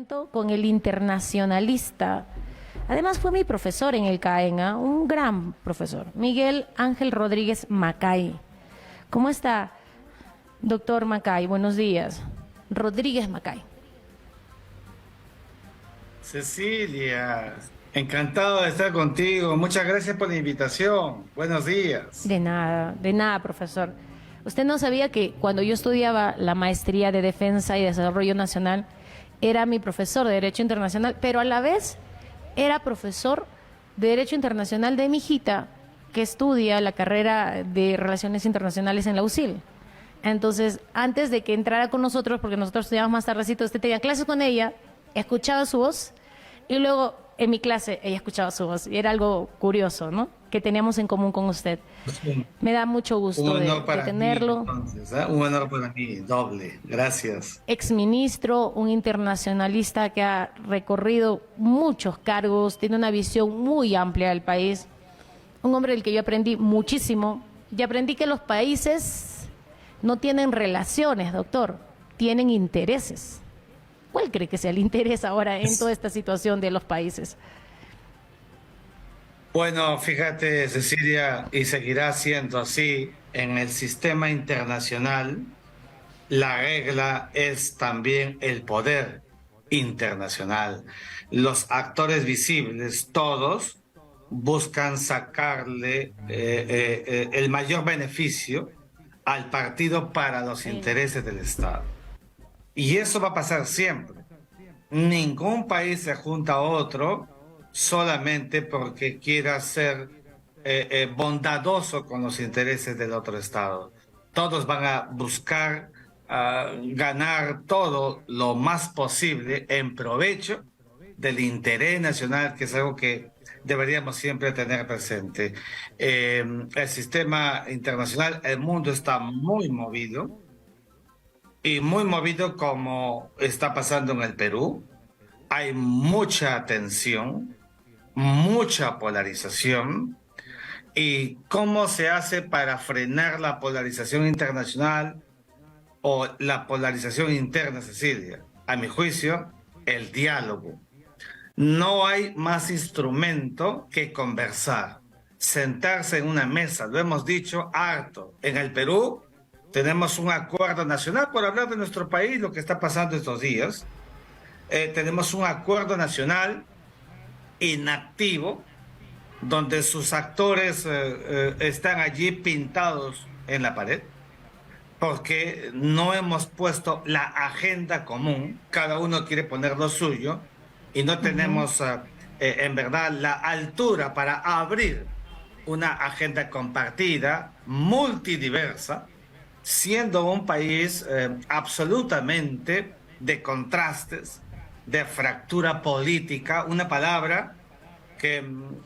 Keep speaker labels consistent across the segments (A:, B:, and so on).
A: presento con el internacionalista. Además fue mi profesor en el CAEN, ¿eh? Un gran profesor, Miguel Ángel Rodríguez Macay. ¿Cómo está, doctor Macay? Buenos días. Rodríguez Macay.
B: Cecilia, encantado de estar contigo. Muchas gracias por la invitación. Buenos días.
A: De nada, profesor. Usted no sabía que cuando yo estudiaba la maestría de Defensa y Desarrollo Nacional, era mi profesor de Derecho Internacional, pero a la vez era profesor de Derecho Internacional de mi hijita, que estudia la carrera de Relaciones Internacionales en la UCIL. Entonces, antes de que entrara con nosotros, porque nosotros estudiábamos más tardecito, usted tenía clases con ella, escuchaba su voz, y luego en mi clase ella escuchaba su voz. Y era algo curioso, ¿no? Que teníamos en común con usted. Me da mucho gusto de tenerlo.
B: Mí, entonces, ¿eh? Un honor para mí, doble. Gracias.
A: Exministro, un internacionalista que ha recorrido muchos cargos, tiene una visión muy amplia del país. Un hombre del que yo aprendí muchísimo. Y aprendí que los países no tienen relaciones, doctor, tienen intereses. ¿Cuál cree que sea el interés ahora en toda esta situación de los países?
B: Bueno, fíjate, Cecilia, y seguirá siendo así, en el sistema internacional, la regla es también el poder internacional. Los actores visibles, todos, buscan sacarle el mayor beneficio al partido para los intereses del Estado. Y eso va a pasar siempre. Ningún país se junta a otro solamente porque quiera ser bondadoso con los intereses del otro Estado. Todos van a buscar ganar todo lo más posible en provecho del interés nacional, que es algo que deberíamos siempre tener presente. El sistema internacional, el mundo está muy movido, y muy movido como está pasando en el Perú. Hay mucha tensión, mucha polarización. ¿Y cómo se hace para frenar la polarización internacional o la polarización interna, Cecilia? A mi juicio, el diálogo. No hay más instrumento que conversar, sentarse en una mesa. Lo hemos dicho harto. En el Perú tenemos un acuerdo nacional, por hablar de nuestro país, lo que está pasando estos días. Tenemos un acuerdo nacional inactivo, donde sus actores están allí pintados en la pared, porque no hemos puesto la agenda común. Cada uno quiere poner lo suyo y no tenemos en verdad la altura para abrir una agenda compartida, multidiversa, siendo un país absolutamente de contrastes, de fractura política, una palabra que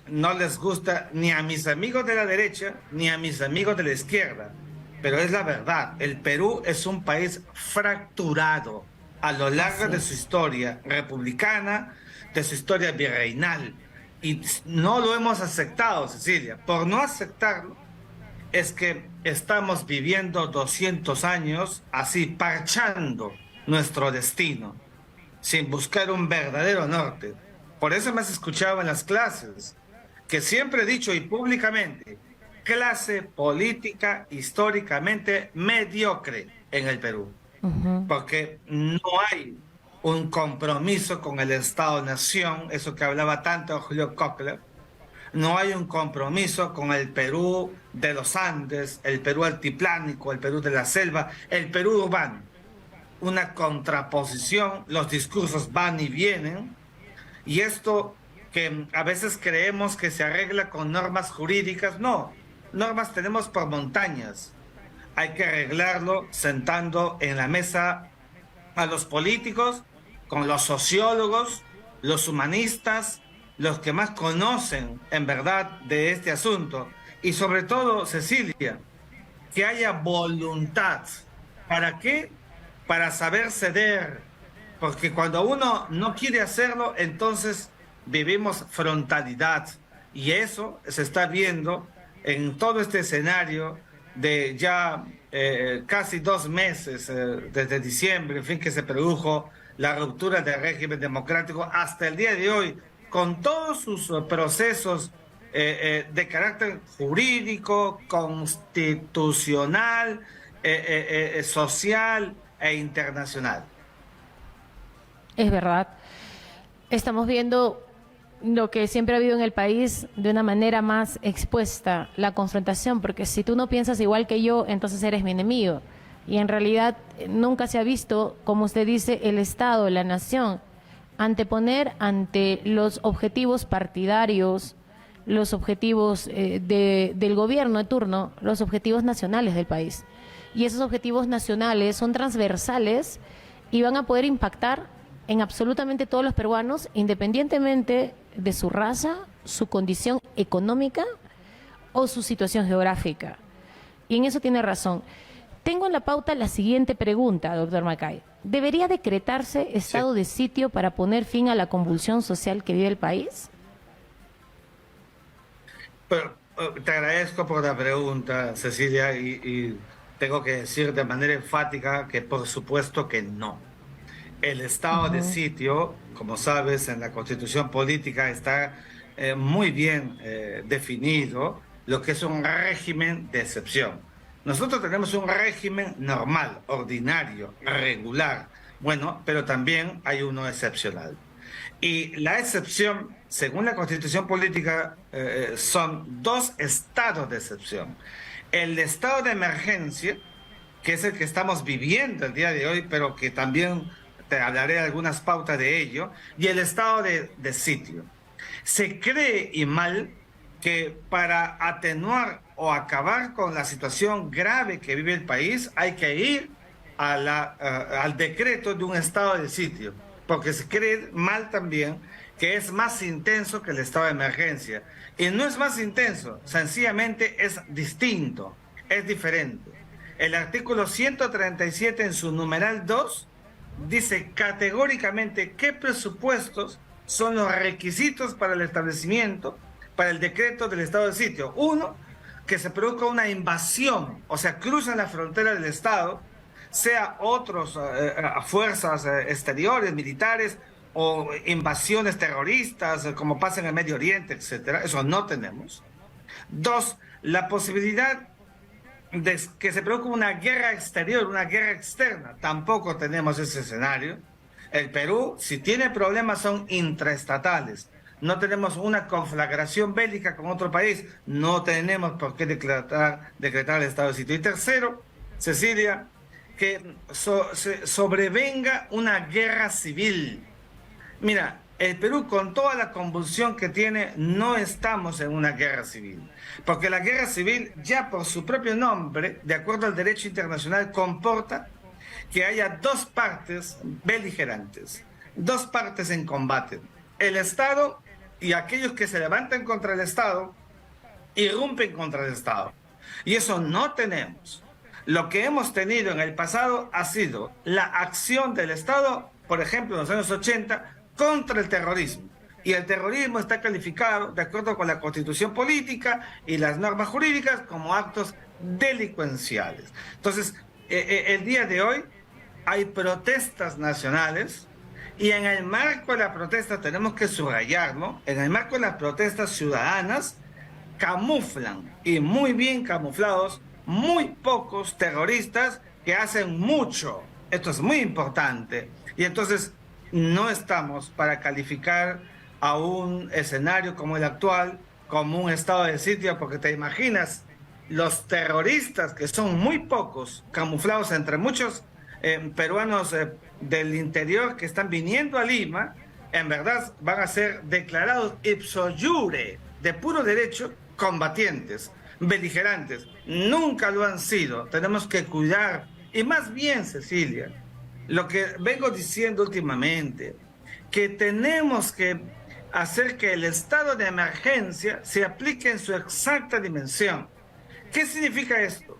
B: no les gusta ni a mis amigos de la derecha ni a mis amigos de la izquierda, pero es la verdad. El Perú es un país fracturado a lo largo de su historia republicana, de su historia virreinal, y no lo hemos aceptado, Cecilia. Por no aceptarlo es que estamos viviendo 200 años así, parchando nuestro destino, sin buscar un verdadero norte. Por eso me has escuchado en las clases, que siempre he dicho y públicamente, clase política históricamente mediocre en el Perú, porque no hay un compromiso con el Estado-Nación, eso que hablaba tanto Julio Cockler. No hay un compromiso con el Perú de los Andes, el Perú altiplánico, el Perú de la selva, el Perú urbano. Una contraposición, los discursos van y vienen, y esto que a veces creemos que se arregla con normas jurídicas, no, normas tenemos por montañas. Hay que arreglarlo sentando en la mesa a los políticos, con los sociólogos, los humanistas, los que más conocen en verdad de este asunto, y sobre todo, Cecilia, que haya voluntad. ¿Para qué? Para saber ceder, porque cuando uno no quiere hacerlo, entonces vivimos frontalidad, y eso se está viendo en todo este escenario de ya casi 2 meses, desde diciembre, en fin, que se produjo la ruptura del régimen democrático hasta el día de hoy, con todos sus procesos de carácter jurídico, constitucional, social e internacional.
A: Es verdad. Estamos viendo lo que siempre ha habido en el país de una manera más expuesta, la confrontación, porque si tú no piensas igual que yo, entonces eres mi enemigo. Y en realidad nunca se ha visto, como usted dice, el Estado, la nación, anteponer ante los objetivos partidarios, los objetivos del gobierno de turno, los objetivos nacionales del país. Y esos objetivos nacionales son transversales y van a poder impactar en absolutamente todos los peruanos, independientemente de su raza, su condición económica o su situación geográfica. Y en eso tiene razón. Tengo en la pauta la siguiente pregunta, doctor Macay. ¿Debería decretarse estado de sitio para poner fin a la convulsión social que vive el país?
B: Pero, te agradezco por la pregunta, Cecilia, y tengo que decir de manera enfática que por supuesto que no. El estado de sitio, como sabes, en la Constitución política está muy bien definido lo que es un régimen de excepción. Nosotros tenemos un régimen normal, ordinario, regular, bueno, pero también hay uno excepcional. Y la excepción, según la Constitución política, son dos estados de excepción. El estado de emergencia, que es el que estamos viviendo el día de hoy, pero que también te hablaré de algunas pautas de ello, y el estado de sitio. Se cree, y mal, que para atenuar o acabar con la situación grave que vive el país hay que ir al decreto de un estado de sitio, porque se cree mal también que es más intenso que el estado de emergencia. Y no es más intenso, sencillamente es distinto, es diferente. El artículo 137 en su numeral 2 dice categóricamente qué presupuestos son los requisitos para el establecimiento, para el decreto del estado de sitio. Uno, que se produzca una invasión, o sea, cruzan la frontera del Estado, sea otras fuerzas exteriores, militares, o invasiones terroristas, como pasa en el Medio Oriente, etcétera. Eso no tenemos. Dos, la posibilidad de que se produzca una guerra exterior, una guerra externa. Tampoco tenemos ese escenario. El Perú, si tiene problemas, son intraestatales. No tenemos una conflagración bélica con otro país. No tenemos por qué decretar el estado de sitio. Y tercero, Cecilia, que sobrevenga una guerra civil. Mira, el Perú, con toda la convulsión que tiene, no estamos en una guerra civil. Porque la guerra civil, ya por su propio nombre, de acuerdo al derecho internacional, comporta que haya dos partes beligerantes, dos partes en combate. El Estado y aquellos que se levantan contra el Estado, irrumpen contra el Estado. Y eso no tenemos. Lo que hemos tenido en el pasado ha sido la acción del Estado, por ejemplo, en los años 80, contra el terrorismo. Y el terrorismo está calificado, de acuerdo con la Constitución política y las normas jurídicas, como actos delincuenciales. Entonces, el día de hoy hay protestas nacionales, y en el marco de la protesta tenemos que subrayar, ¿no? En el marco de las protestas ciudadanas, camuflan, y muy bien camuflados, muy pocos terroristas que hacen mucho. Esto es muy importante. Y entonces no estamos para calificar a un escenario como el actual como un estado de sitio, porque te imaginas los terroristas, que son muy pocos, camuflados entre muchos peruanos del interior que están viniendo a Lima, en verdad van a ser declarados ipso iure, de puro derecho, combatientes, beligerantes. Nunca lo han sido. Tenemos que cuidar. Y más bien, Cecilia, lo que vengo diciendo últimamente, que tenemos que hacer que el estado de emergencia se aplique en su exacta dimensión. ¿Qué significa esto?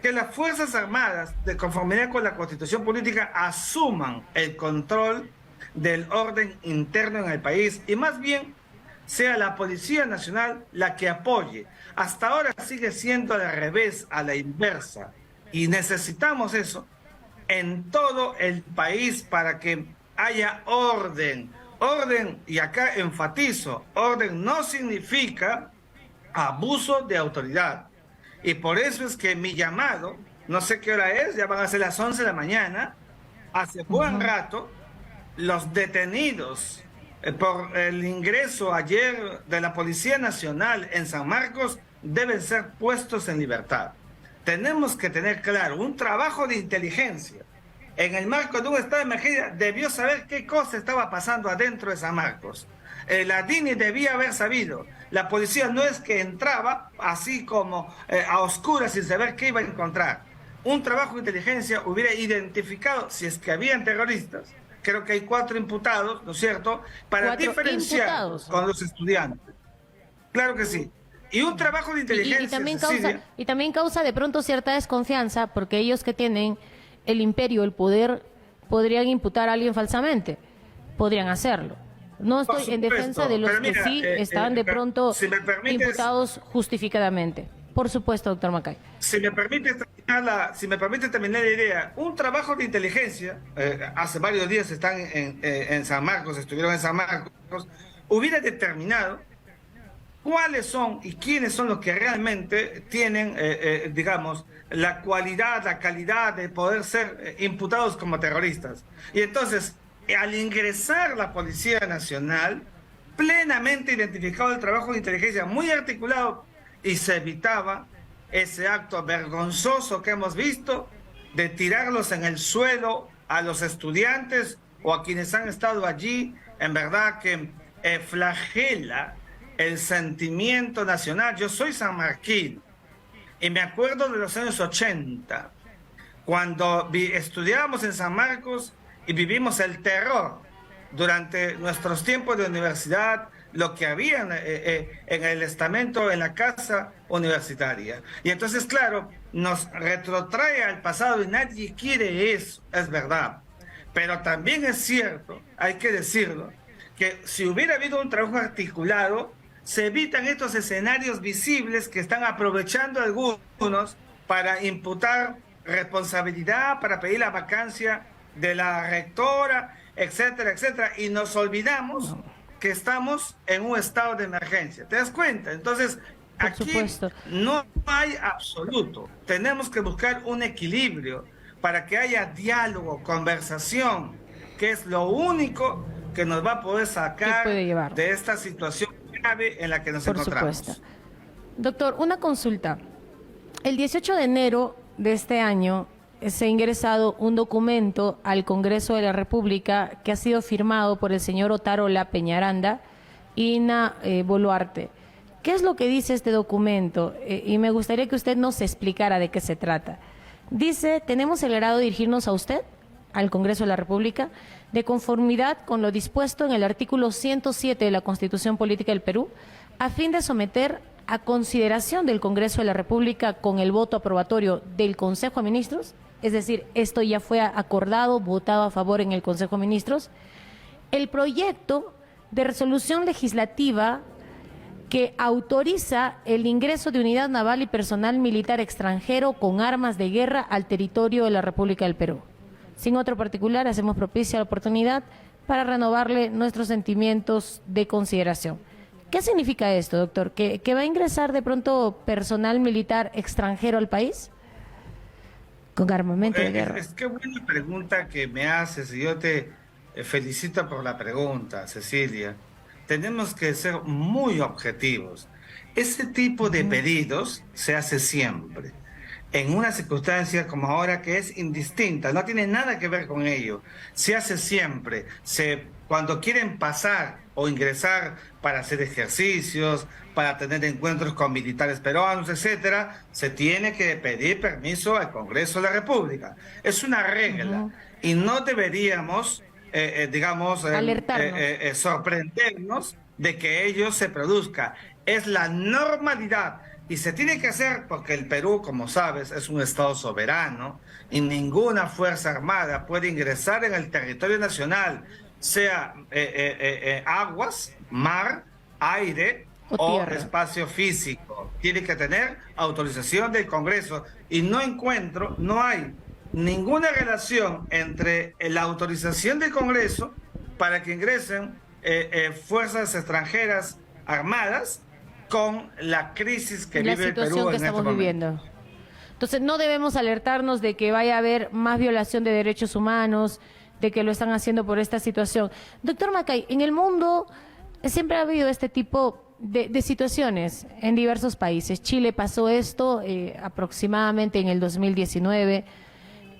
B: Que las Fuerzas Armadas, de conformidad con la Constitución política, asuman el control del orden interno en el país, y más bien sea la Policía Nacional la que apoye. Hasta ahora sigue siendo al revés, a la inversa, y necesitamos eso en todo el país para que haya orden. Orden, y acá enfatizo, orden no significa abuso de autoridad. Y por eso es que mi llamado, no sé qué hora es, ya van a ser las 11 de la mañana, hace buen rato, los detenidos por el ingreso ayer de la Policía Nacional en San Marcos deben ser puestos en libertad. Tenemos que tener claro, un trabajo de inteligencia en el marco de un estado de emergencia debió saber qué cosa estaba pasando adentro de San Marcos. La DINI debía haber sabido. La policía no es que entraba así como a oscuras sin saber qué iba a encontrar. Un trabajo de inteligencia hubiera identificado si es que habían terroristas. Creo que hay 4 imputados, ¿no es cierto?, para diferenciar con los estudiantes. Claro que sí. Y un trabajo de inteligencia,
A: y también causa de pronto cierta desconfianza, porque ellos que tienen el imperio, el poder, podrían imputar a alguien falsamente. Podrían hacerlo. No estoy en defensa de los que sí estaban de pronto imputados justificadamente. Por supuesto, doctor Macay.
B: Si me permite terminar la idea, un trabajo de inteligencia, hace varios días están en San Marcos, estuvieron en San Marcos, hubiera determinado cuáles son y quiénes son los que realmente tienen, digamos, la cualidad, la calidad de poder ser imputados como terroristas. Y entonces, al ingresar la Policía Nacional, plenamente identificado el trabajo de inteligencia, muy articulado, y se evitaba ese acto vergonzoso que hemos visto de tirarlos en el suelo a los estudiantes o a quienes han estado allí. En verdad que flagela el sentimiento nacional. Yo soy sanmarquino y me acuerdo de los años 80, cuando estudiábamos en San Marcos y vivimos el terror durante nuestros tiempos de universidad, lo que había en el estamento, en la casa universitaria. Y entonces, claro, nos retrotrae al pasado y nadie quiere eso, es verdad. Pero también es cierto, hay que decirlo, que si hubiera habido un trabajo articulado, se evitan estos escenarios visibles que están aprovechando algunos para imputar responsabilidad, para pedir la vacancia de la rectora, etcétera, etcétera. Y nos olvidamos que estamos en un estado de emergencia. ¿Te das cuenta? Entonces, aquí no hay absoluto. Tenemos que buscar un equilibrio para que haya diálogo, conversación, que es lo único que nos va a poder sacar de esta situación grave en la que nos encontramos.
A: Por supuesto. Doctor, una consulta. El 18 de enero de este año se ha ingresado un documento al Congreso de la República que ha sido firmado por el señor Otárola Peñaranda y Ina Boluarte. ¿Qué es lo que dice este documento? Y me gustaría que usted nos explicara de qué se trata. Dice, tenemos el agrado de dirigirnos a usted, al Congreso de la República, de conformidad con lo dispuesto en el artículo 107 de la Constitución Política del Perú, a fin de someter a consideración del Congreso de la República con el voto aprobatorio del Consejo de Ministros, es decir, esto ya fue acordado, votado a favor en el Consejo de Ministros, el proyecto de resolución legislativa que autoriza el ingreso de unidad naval y personal militar extranjero con armas de guerra al territorio de la República del Perú. Sin otro particular, hacemos propicia la oportunidad para renovarle nuestros sentimientos de consideración. ¿Qué significa esto, doctor? ¿Que va a ingresar de pronto personal militar extranjero al país? Con armamento de guerra.
B: Qué buena pregunta que me haces y yo te felicito por la pregunta, Cecilia. Tenemos que ser muy objetivos. Ese tipo de pedidos se hace siempre, en una circunstancia como ahora que es indistinta, no tiene nada que ver con ello. Se hace siempre. Cuando quieren pasar o ingresar para hacer ejercicios, para tener encuentros con militares peruanos, etcétera, se tiene que pedir permiso al Congreso de la República. Es una regla y no deberíamos, sorprendernos de que ello se produzca. Es la normalidad y se tiene que hacer porque el Perú, como sabes, es un estado soberano y ninguna fuerza armada puede ingresar en el territorio nacional, sea aguas, mar, aire o espacio físico. Tiene que tener autorización del Congreso y no hay ninguna relación entre la autorización del Congreso para que ingresen fuerzas extranjeras armadas con la crisis que vive el Perú en este momento.
A: La situación que estamos viviendo. Entonces, no debemos alertarnos de que vaya a haber más violación de derechos humanos, de que lo están haciendo por esta situación. Doctor Macay, en el mundo siempre ha habido este tipo de situaciones en diversos países. Chile pasó esto aproximadamente en el 2019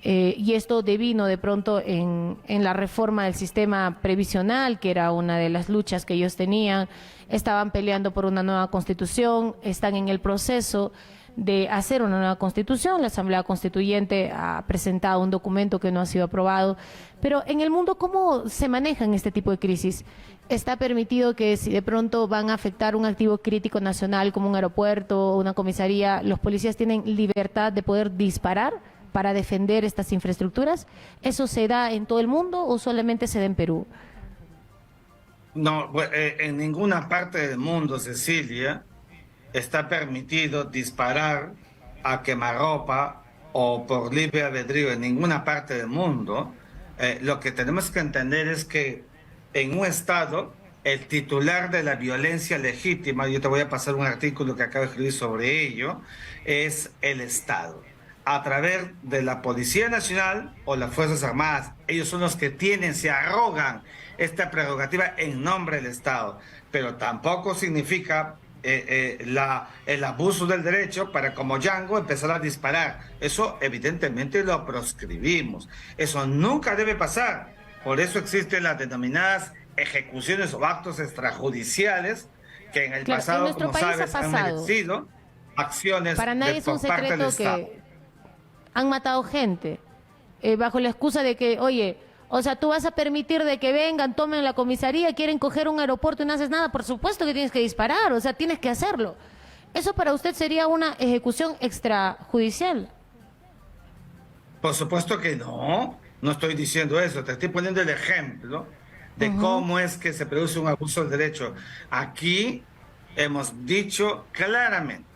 A: y esto devino de pronto en la reforma del sistema previsional, que era una de las luchas que ellos tenían. Estaban peleando por una nueva constitución, están en el proceso de hacer una nueva constitución. La Asamblea Constituyente ha presentado un documento que no ha sido aprobado. Pero en el mundo, ¿cómo se manejan este tipo de crisis? ¿Está permitido que si de pronto van a afectar un activo crítico nacional como un aeropuerto o una comisaría, los policías tienen libertad de poder disparar para defender estas infraestructuras? ¿Eso se da en todo el mundo o solamente se da en Perú?
B: No, en ninguna parte del mundo, Cecilia, está permitido disparar a quemarropa o por libre albedrío en ninguna parte del mundo. Lo que tenemos que entender es que en un Estado, el titular de la violencia legítima, yo te voy a pasar un artículo que acabo de escribir sobre ello, es el Estado. A través de la Policía Nacional o las Fuerzas Armadas, ellos son los que se arrogan esta prerrogativa en nombre del Estado, pero tampoco significa el abuso del derecho para, como Django, empezar a disparar. Eso evidentemente lo proscribimos. Eso nunca debe pasar. Por eso existen las denominadas ejecuciones o actos extrajudiciales que en el pasado, como sabes, han merecido acciones
A: para nadie es un secreto que han matado gente bajo la excusa de que, oye, o sea, tú vas a permitir de que vengan, tomen la comisaría, quieren coger un aeropuerto y no haces nada. Por supuesto que tienes que disparar, o sea, tienes que hacerlo. ¿Eso para usted sería una ejecución extrajudicial?
B: Por supuesto que no. No estoy diciendo eso. Te estoy poniendo el ejemplo de cómo es que se produce un abuso del derecho. Aquí hemos dicho claramente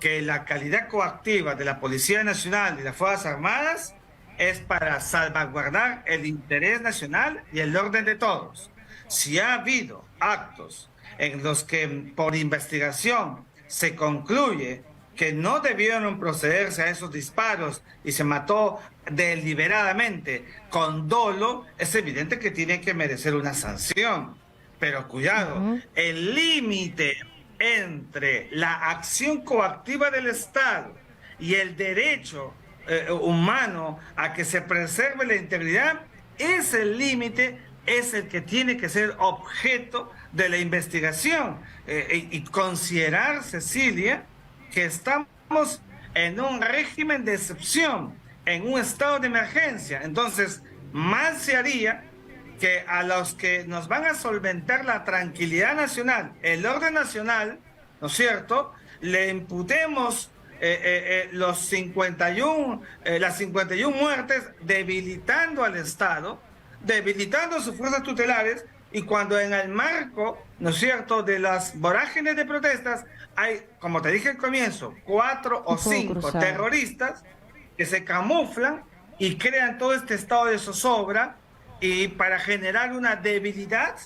B: que la calidad coactiva de la Policía Nacional y las Fuerzas Armadas es para salvaguardar el interés nacional y el orden de todos. Si ha habido actos en los que por investigación se concluye que no debieron procederse a esos disparos y se mató deliberadamente con dolo, es evidente que tiene que merecer una sanción. Pero cuidado, el límite entre la acción coactiva del Estado y el derecho humano a que se preserve la integridad, ese límite es el que tiene que ser objeto de la investigación y considerar, Cecilia, que estamos en un régimen de excepción, en un estado de emergencia. Entonces, mal se haría que a los que nos van a solventar la tranquilidad nacional, el orden nacional, ¿no es cierto?, le imputemos las 51 muertes, debilitando al Estado, debilitando sus fuerzas tutelares, y cuando en el marco, ¿no es cierto?, de las vorágines de protestas, hay, como te dije al comienzo, 4 o 5 terroristas que se camuflan y crean todo este estado de zozobra y para generar una debilidad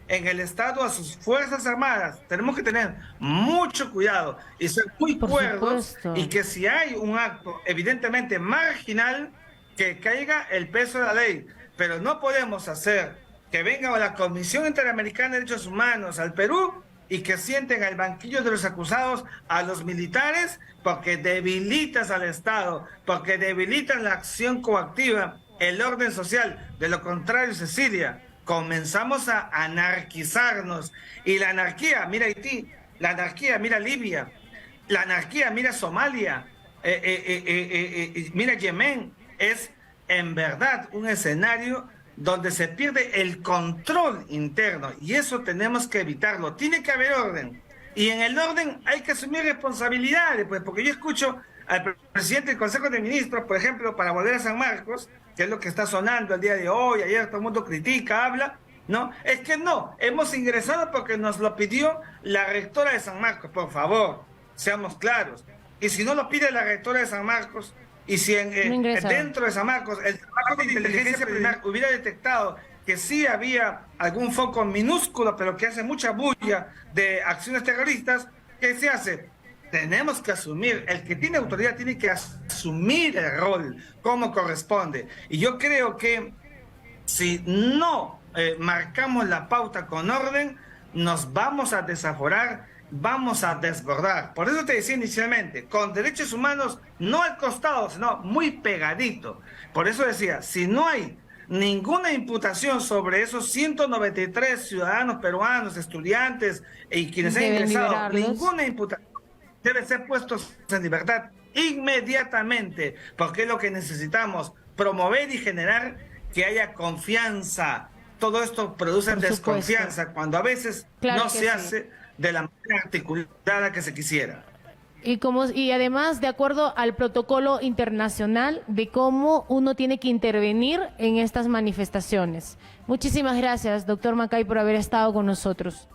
B: en el Estado a sus Fuerzas Armadas. Tenemos que tener mucho cuidado y ser muy cuerdos, y que si hay un acto evidentemente marginal, que caiga el peso de la ley. Pero no podemos hacer que venga la Comisión Interamericana de Derechos Humanos al Perú y que sienten al banquillo de los acusados a los militares, porque debilitas al Estado, porque debilitan la acción coactiva, el orden social. De lo contrario, Cecilia, comenzamos a anarquizarnos. Y la anarquía, mira Haití, la anarquía, mira Libia, la anarquía, mira Somalia, mira Yemen. Es en verdad un escenario donde se pierde el control interno, y eso tenemos que evitarlo. Tiene que haber orden, y en el orden hay que asumir responsabilidades, pues, porque yo escucho al presidente del Consejo de Ministros, por ejemplo, para volver a San Marcos, que es lo que está sonando el día de hoy, ayer todo el mundo critica, habla, ¿no? Es que no, hemos ingresado porque nos lo pidió la rectora de San Marcos. Por favor, seamos claros. Y si no lo pide la rectora de San Marcos, Y si
A: No ingresaron.
B: dentro de San Marcos el trabajo de inteligencia preliminar hubiera detectado que sí había algún foco minúsculo, pero que hace mucha bulla de acciones terroristas, ¿qué se hace? Tenemos que asumir, el que tiene autoridad tiene que asumir el rol como corresponde. Y yo creo que si no marcamos la pauta con orden, nos vamos a desaforar, vamos a desbordar. Por eso te decía inicialmente, con derechos humanos no al costado, sino muy pegadito. Por eso decía, si no hay ninguna imputación sobre esos 193 ciudadanos peruanos, estudiantes y quienes han
A: Deben
B: ingresado,
A: liberarlos.
B: ninguna imputación, deben ser puestos en libertad inmediatamente, porque es lo que necesitamos, promover y generar que haya confianza. Todo esto produce
A: Por
B: desconfianza
A: supuesto.
B: cuando a veces
A: Claro
B: no
A: que
B: se
A: sí.
B: hace de la manera articulada que se quisiera.
A: Y además, de acuerdo al protocolo internacional de cómo uno tiene que intervenir en estas manifestaciones. Muchísimas gracias, doctor Macay, por haber estado con nosotros.